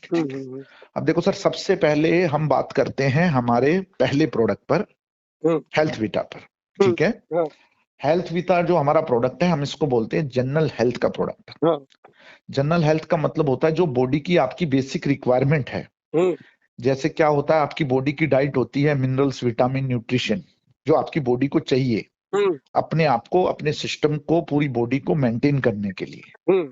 अब देखो सर, सबसे पहले हम बात करते हैं हमारे पहले प्रोडक्ट पर, हेल्थ वीटा पर। ठीक है, हेल्थ वीटा जो हमारा प्रोडक्ट है, हम इसको बोलते हैं जनरल हेल्थ का प्रोडक्ट। जनरल हेल्थ का मतलब होता है जो बॉडी की आपकी बेसिक रिक्वायरमेंट है। जैसे क्या होता है, आपकी बॉडी की डाइट होती है मिनरल्स, विटामिन, न्यूट्रिशन, जो आपकी बॉडी को चाहिए अपने आप को, अपने सिस्टम को, पूरी बॉडी को मेंटेन करने के लिए।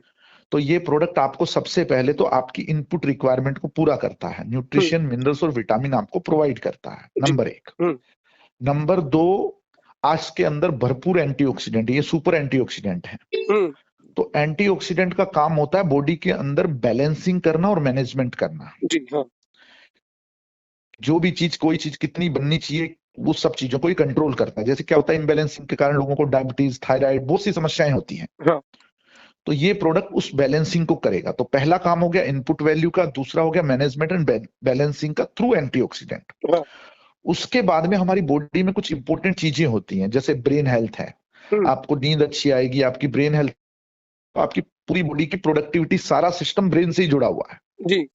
तो ये प्रोडक्ट आपको सबसे पहले तो आपकी इनपुट रिक्वायरमेंट को पूरा करता है, न्यूट्रिशन, मिनरल्स और विटामिन आपको प्रोवाइड करता है, नंबर 1। नंबर 2, आज के अंदर भरपूर एंटीऑक्सीडेंट, ये सुपर एंटीऑक्सीडेंट है। तो एंटीऑक्सीडेंट का काम होता है बॉडी के अंदर बैलेंसिंग करना और मैनेजमेंट करना। जो भी चीज, कोई चीज कितनी बननी चाहिए, वो सब चीजों को ही कंट्रोल करता है। जैसे क्या होता है, इम्बैलेंसिंग के कारण लोगों को डायबिटीज, थायराइड, बहुत सी समस्याएं होती हैं। तो ये प्रोडक्ट उस बैलेंसिंग को करेगा। तो पहला काम हो गया इनपुट वैल्यू का, दूसरा हो गया मैनेजमेंट एंड बैलेंसिंग का थ्रू एंटीऑक्सीडेंट। उसके बाद में हमारी बॉडी में कुछ इंपॉर्टेंट चीजें होती हैं, जैसे ब्रेन हेल्थ है, आपको नींद अच्छी आएगी, आपकी ब्रेन हेल्थ, आपकी पूरी बॉडी की प्रोडक्टिविटी, सारा सिस्टम ब्रेन से ही जुड़ा हुआ है जी।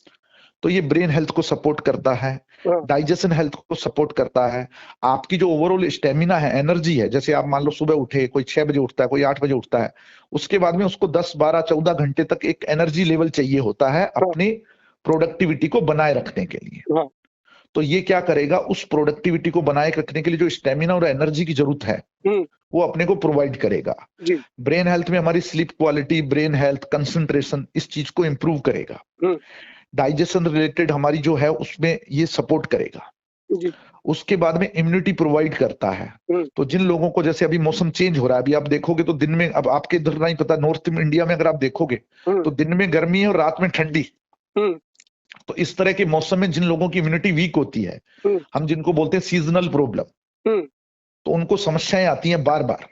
तो ये ब्रेन हेल्थ को सपोर्ट करता है, डाइजेशन हेल्थ को सपोर्ट करता है, आपकी जो ओवरऑल स्टेमिना है, एनर्जी है। जैसे आप मान लो सुबह उठे, कोई 6 बजे उठता है, कोई 8 बजे उठता है, उसके बाद में उसको 10, 12, 14 घंटे तक एक एनर्जी लेवल चाहिए होता है अपनी प्रोडक्टिविटी को बनाए रखने के लिए। तो ये क्या करेगा, उस प्रोडक्टिविटी को बनाए रखने के लिए जो स्टेमिना और एनर्जी की जरूरत है वो अपने को प्रोवाइड करेगा। ब्रेन हेल्थ में हमारी sleep quality, brain health, concentration, इस चीज को इंप्रूव करेगा। डाइजेशन रिलेटेड हमारी जो है उसमें ये सपोर्ट करेगा जी। उसके बाद में इम्यूनिटी प्रोवाइड करता है। तो जिन लोगों को, जैसे अभी मौसम चेंज हो रहा है, अभी आप देखोगे तो दिन में, अब आपके इधर नहीं पता, नॉर्थ इंडिया में अगर आप देखोगे तो दिन में गर्मी है और रात में ठंडी। तो इस तरह के मौसम में जिन लोगों की इम्यूनिटी वीक होती है, हम जिनको बोलते हैं सीजनल प्रॉब्लम, तो उनको समस्याएं आती हैं बार बार,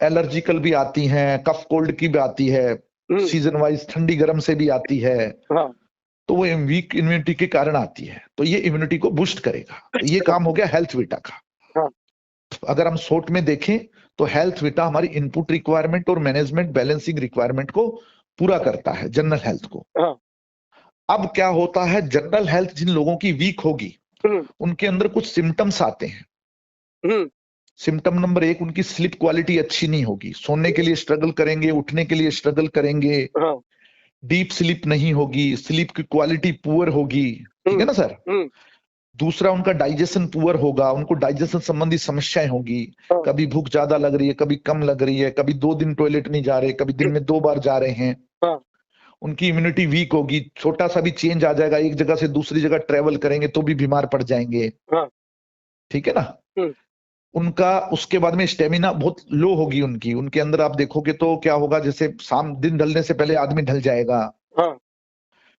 एलर्जिकल भी आती हैं, कफ कोल्ड की भी आती है, सीजन वाइज ठंडी गर्म से भी आती है। तो वो वीक इम्यूनिटी के कारण आती है, तो ये इम्यूनिटी को बूस्ट करेगा। तो ये काम हो गया हेल्थ वीटा का। अगर हम शॉर्ट में देखें तो हेल्थ वीटा हमारी इनपुट रिक्वायरमेंट और मैनेजमेंट बैलेंसिंग रिक्वायरमेंट को पूरा करता है, जनरल हेल्थ को। अब क्या होता है, जनरल हेल्थ जिन लोगों की वीक होगी उनके अंदर कुछ सिम्टम्स आते हैं। सिम्टम नंबर 1, उनकी स्लीप क्वालिटी अच्छी नहीं होगी, सोने के लिए स्ट्रगल करेंगे, उठने के लिए स्ट्रगल करेंगे, डीप स्लीप नहीं होगी, स्लीप की क्वालिटी पुअर होगी, ठीक है ना सर। दूसरा, उनका डाइजेशन पुअर होगा, उनको डाइजेशन संबंधी समस्याएं होगी, कभी भूख ज्यादा लग रही है, कभी कम लग रही है, कभी 2 दिन टॉयलेट नहीं जा रहे, कभी दिन में 2 बार जा रहे हैं। उनकी इम्यूनिटी वीक होगी, छोटा सा भी चेंज आ जाएगा, एक जगह से दूसरी जगह ट्रेवल करेंगे तो भी बीमार पड़ जाएंगे, ठीक है ना। उनका उसके बाद में स्टेमिना बहुत लो होगी उनकी, उनके अंदर आप देखोगे तो क्या होगा, जैसे शाम, दिन ढलने से पहले आदमी ढल जाएगा।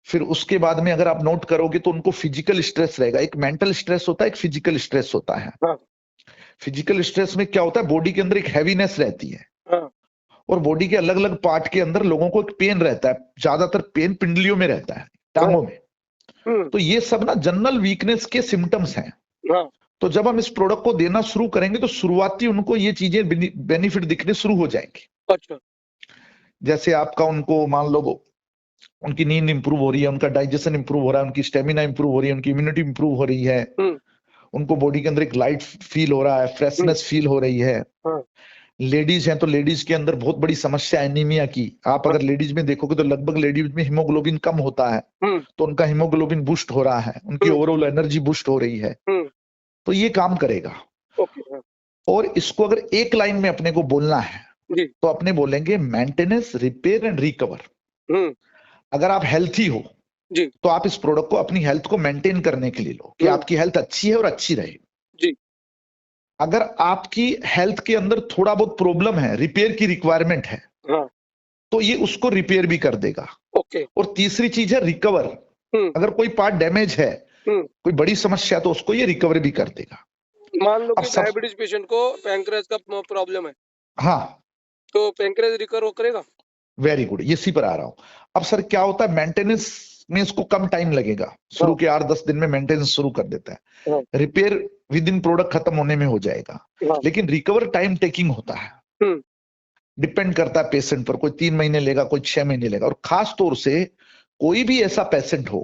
फिर उसके बाद में अगर आप नोट करोगे तो उनको फिजिकल स्ट्रेस रहेगा, एक मेंटल स्ट्रेस होता है, एक फिजिकल स्ट्रेस होता है। फिजिकल स्ट्रेस में क्या होता है, बॉडी के अंदर एक हैवीनेस रहती है और बॉडी के अलग अलग पार्ट के अंदर लोगों को एक पेन रहता है, ज्यादातर पेन पिंडलियों में रहता है, टांगों में। तो ये सब ना जनरल वीकनेस के सिम्टम्स हैं। तो जब हम इस प्रोडक्ट को देना शुरू करेंगे तो शुरुआती उनको ये चीजें बेनिफिट दिखने शुरू हो जाएंगी। अच्छा, जैसे आपका, उनको मान लो उनकी नींद इंप्रूव हो रही है, उनका डाइजेशन इंप्रूव हो रहा है, उनकी स्टेमिना इंप्रूव हो रही है, उनकी इम्यूनिटी इंप्रूव हो रही है, उनको बॉडी के अंदर एक लाइट फील हो रहा है, फ्रेशनेस फील हो रही है। लेडीज हैं तो लेडीज के अंदर बहुत बड़ी समस्या एनीमिया की। आप अगर लेडीज में देखोगे तो लगभग लेडीज में हीमोग्लोबिन कम होता है, तो उनका हीमोग्लोबिन बूस्ट हो रहा है, उनकी ओवरऑल एनर्जी बूस्ट हो रही है। तो ये काम करेगा। और इसको अगर एक लाइन में अपने को बोलना है तो अपने बोलेंगे मेंटेनेंस, रिपेयर एंड रिकवर। अगर आप हेल्थी हो तो आप इस प्रोडक्ट को अपनी हेल्थ को मेंटेन करने के लिए लो कि आपकी हेल्थ अच्छी है और अच्छी रहे। अगर आपकी हेल्थ के अंदर थोड़ा बहुत प्रॉब्लम है, रिपेयर की रिक्वायरमेंट है, तो ये उसको रिपेयर भी कर देगा। और तीसरी चीज है रिकवर। अगर कोई पार्ट डैमेज है, कोई बड़ी समस्या, तो उसको ये रिकवर भी कर देगा। मान लो कि डायबिटीज पेशेंट को पैंक्रियास का प्रॉब्लम है, हाँ, तो पैंक्रियास रिकवर करेगा। वेरी गुड, इसी पर आ रहा हूं। अब सर क्या होता है, मेंटेनेंस में इसको कम टाइम लगेगा, शुरू के 8-10 दिन में मेंटेनेंस शुरू कर देता है, रिपेयर विद इन प्रोडक्ट खत्म होने में हो जाएगा, लेकिन रिकवर टाइम टेकिंग होता है, डिपेंड करता है पेशेंट पर, कोई 3 महीने लेगा, कोई 6 महीने लेगा। और खास तौर से कोई भी ऐसा पेशेंट हो,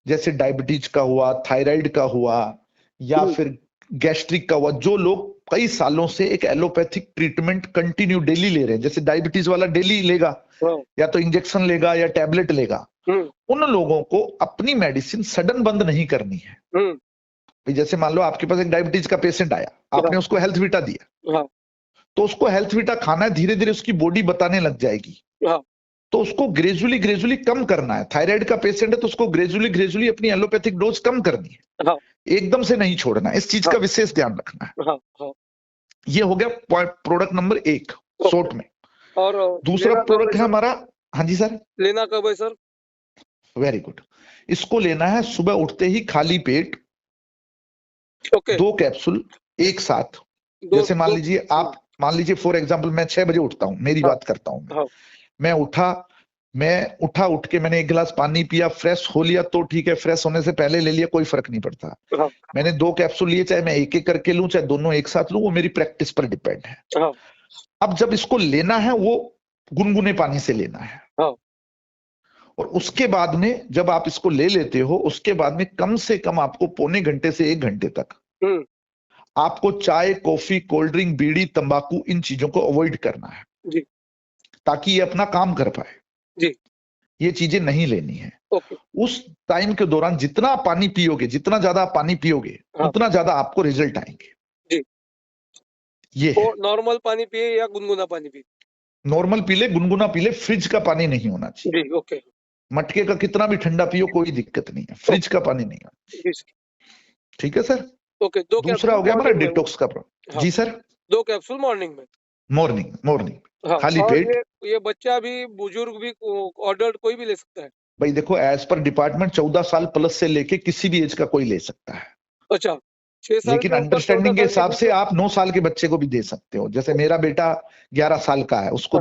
जैसे डायबिटीज का हुआ, थायराइड का हुआ, या फिर गैस्ट्रिक का हुआ, जो लोग कई सालों से एक एलोपैथिक ट्रीटमेंट कंटिन्यू डेली ले रहे हैं, जैसे डायबिटीज वाला डेली लेगा, या तो इंजेक्शन लेगा या टैबलेट लेगा, उन लोगों को अपनी मेडिसिन सडन बंद नहीं करनी है। जैसे मान लो आपके पास एक डायबिटीज का पेशेंट आया, आपने उसको हेल्थ वीटा दिया, तो उसको हेल्थ वीटा खाना है, धीरे धीरे उसकी बॉडी बताने लग जाएगी, तो उसको ग्रेजुअली कम करना है। थायराइड का पेशेंट है तो उसको ग्रेजुअली अपनी एलोपैथिक डोज कम करनी है, एकदम से नहीं छोड़ना। इस चीज का विशेष ध्यान रखना है। ये हो गया प्रोडक्ट नंबर 1 शॉर्ट में। और दूसरा प्रोडक्ट है हमारा, हाँ जी सर, लेना कब है सर? Very good. इसको लेना है सुबह उठते ही खाली पेट, 2 कैप्सूल एक साथ। जैसे मान लीजिए आप, मान लीजिए फॉर एग्जांपल मैं 6 बजे उठता हूं, मेरी बात करता हूं, मैं उठा, उठ के मैंने 1 गिलास पानी पिया, फ्रेश हो लिया तो ठीक है, फ्रेश होने से पहले ले लिया कोई फर्क नहीं पड़ता। मैंने 2 कैप्सूल लिए, चाहे मैं एक करके लूं चाहे दोनों एक साथ लूं, वो मेरी प्रैक्टिस पर डिपेंड है। अब जब इसको लेना है वो गुनगुने पानी से लेना है, और उसके बाद में जब आप इसको ले लेते हो, उसके बाद में कम से कम आपको पौने घंटे से 1 घंटे तक आपको चाय, कॉफी, कोल्ड ड्रिंक, बीड़ी, तंबाकू, इन चीजों को अवॉइड करना है जी, ताकि ये अपना काम कर पाए जी। ये चीजें नहीं लेनी है। उस टाइम के दौरान जितना पानी पियोगे, जितना ज्यादा आप पानी पियोगे, उतना ज्यादा आपको रिजल्ट आएंगे जी। ये तो नॉर्मल पानी पिए या गुनगुना पानी पिए? नॉर्मल पी ले, गुनगुना पी ले, फ्रिज का पानी नहीं होना चाहिए जी। ओके। मटके का कितना भी ठंडा पियो कोई दिक्कत नहीं है, फ्रिज का पानी नहीं होना। ठीक है सर। ओके। दूसरा हो गया हमारा डिटॉक्स का प्रॉब्लम। जी सर। 2 कैप्सूल मॉर्निंग में? मॉर्निंग खाली पेट। ये बच्चा भी, बुजुर्ग भी, अडल्ट कोई भी ले सकता है? भाई देखो, एज पर डिपार्टमेंट 14 साल प्लस से लेके किसी भी एज का कोई ले सकता है। अच्छा, 6 साल लेकिन अंडरस्टैंडिंग के हिसाब से आप 9 साल के बच्चे को भी दे सकते हो। जैसे मेरा बेटा 11 साल का है, उसको